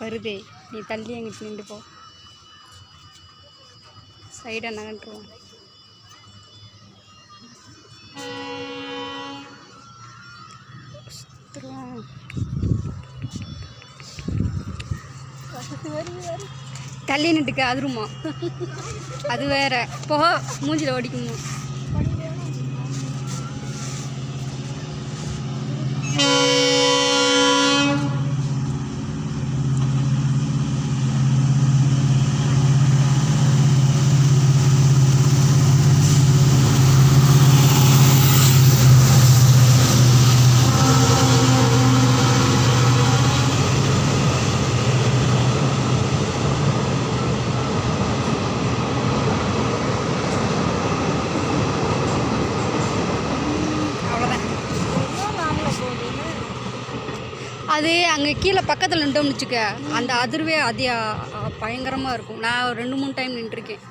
வருதே, நீ தள்ளி எங்கிட்டு நின்று போ. சைடாக நகன்றுவோம். தள்ளி நின்றுக்க அதுருமா, அது வேற போ, மூஞ்சில் ஓடிக்குமா. அது அங்கே கீழே பக்கத்தில் நின்றோம்னு வச்சுக்க, அந்த அதிர்வே அது பயங்கரமாக இருக்கும். நான் 2-3 டைம் நின்றுருக்கேன்.